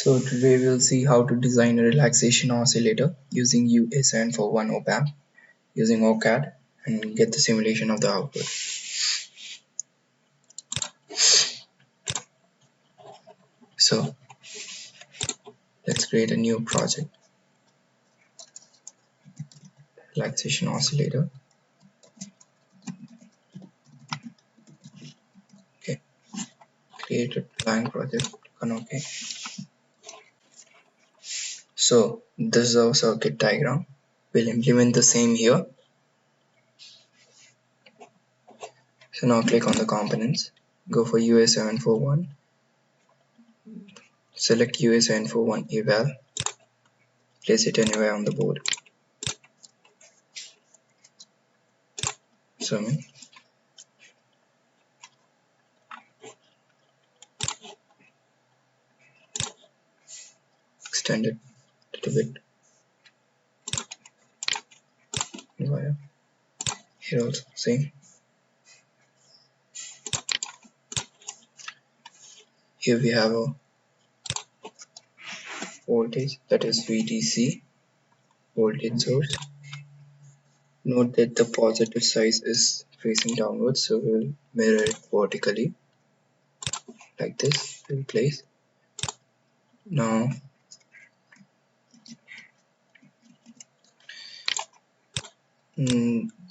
So today we'll see how to design a relaxation oscillator using UA741 opAmp using OCAD and get the simulation of the output. So let's create a new project, relaxation oscillator. Okay, create a blank project, click on OK. So this is our circuit diagram. We'll implement the same here. So now click on the components, go for UA741, select UA741 eval, place it anywhere on the board. Zoom in. Extend it a little bit. Wire. Here also same. Here we have a voltage, that is VTC voltage source. Note that the positive side is facing downwards, so we'll mirror it vertically like this. We'll place. Now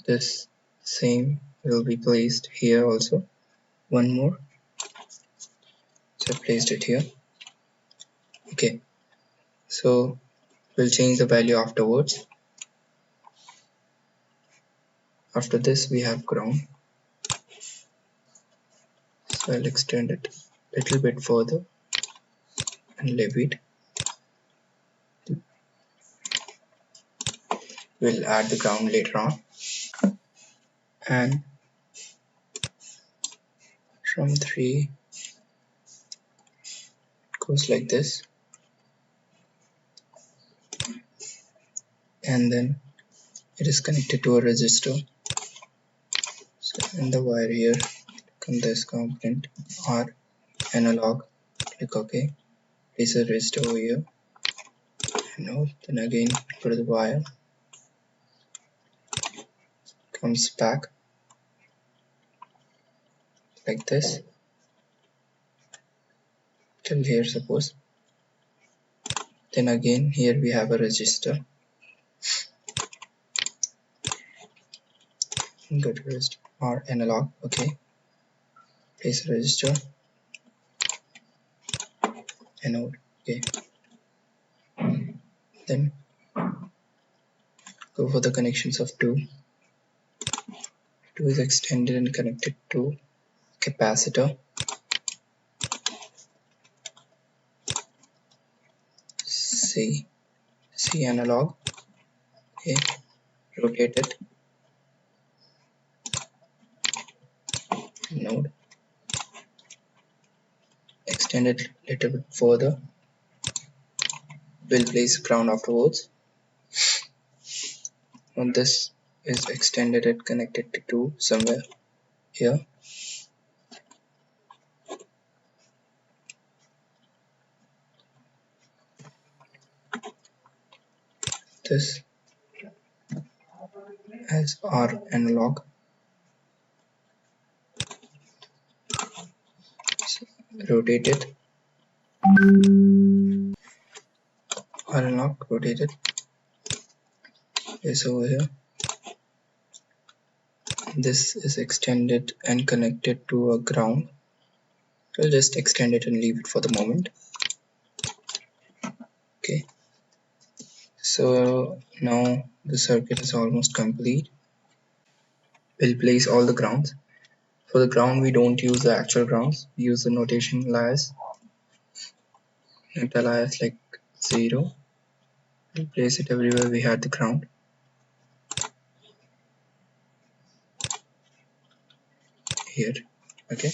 this same will be placed here also. One more. So I placed it here. Okay, so we'll change the value afterwards. After this we have ground, so I'll extend it a little bit further and leave it. We'll add the ground later on, and from 3 it goes like this, and then it is connected to a resistor. So in the wire here, click on this component R analog, click OK, place a resistor over here, and then again go to the wire, comes back like this till here suppose. Then again here we have a resistor. Go to resistor R analog, okay, place a resistor, anode, okay. Then go for the connections of 2. 2 is extended and connected to capacitor. C analog, okay, rotate it, node, extend it a little bit further. We'll place ground afterwards. Now this is extended and connected to somewhere here. This as R analog. So rotate it. R analog, rotate it. Place over here. This is extended and connected to a ground. We'll just extend it and leave it for the moment. Okay. So now the circuit is almost complete. We'll place all the grounds. For the ground we don't use the actual grounds, we use the notation layers. Note layers like 0. We'll place it everywhere we had the ground. Here, okay.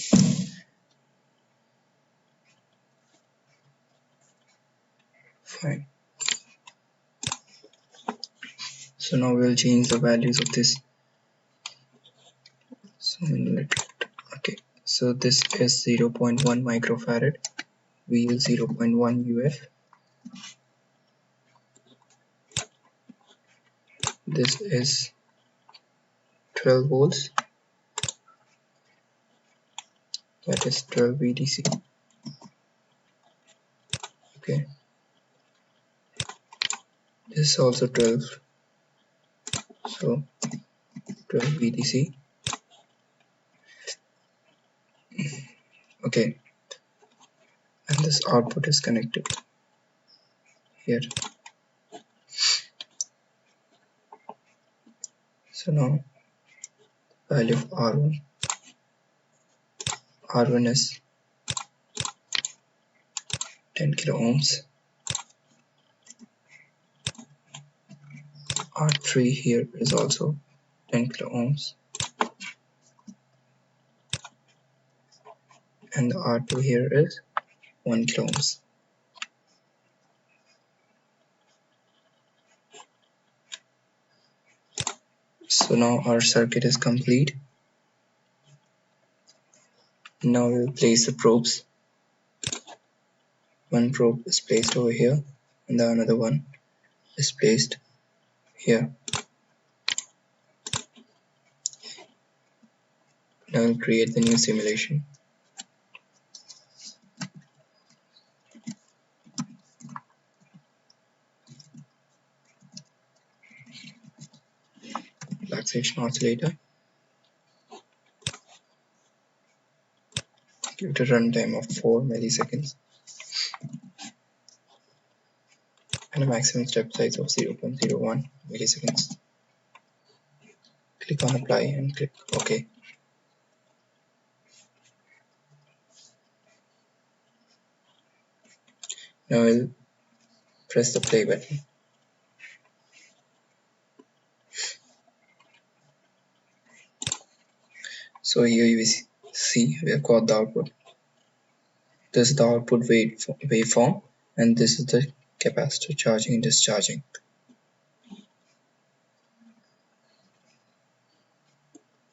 Fine. So now we'll change the values of this. So okay, so this is 0.1 microfarad. We use 0.1 UF. This is 12 volts, that is 12 VDC. Okay, this is also 12, so 12 VDC. Okay, and this output is connected here. So now value of R1 is 10 kilo ohms. R3 here is also 10 kilo ohms, and the R2 here is 1 kilo ohms. So now our circuit is complete. Now we'll place the probes. One probe is placed over here, and the another one is placed here. Now we'll create the new simulation. Relaxation oscillator. Give it a runtime of 4 milliseconds and a maximum step size of 0.01 milliseconds. Click on apply and click OK. Now we'll press the play button. So here you see we have got the output. This is the output waveform, and this is the capacitor charging and discharging.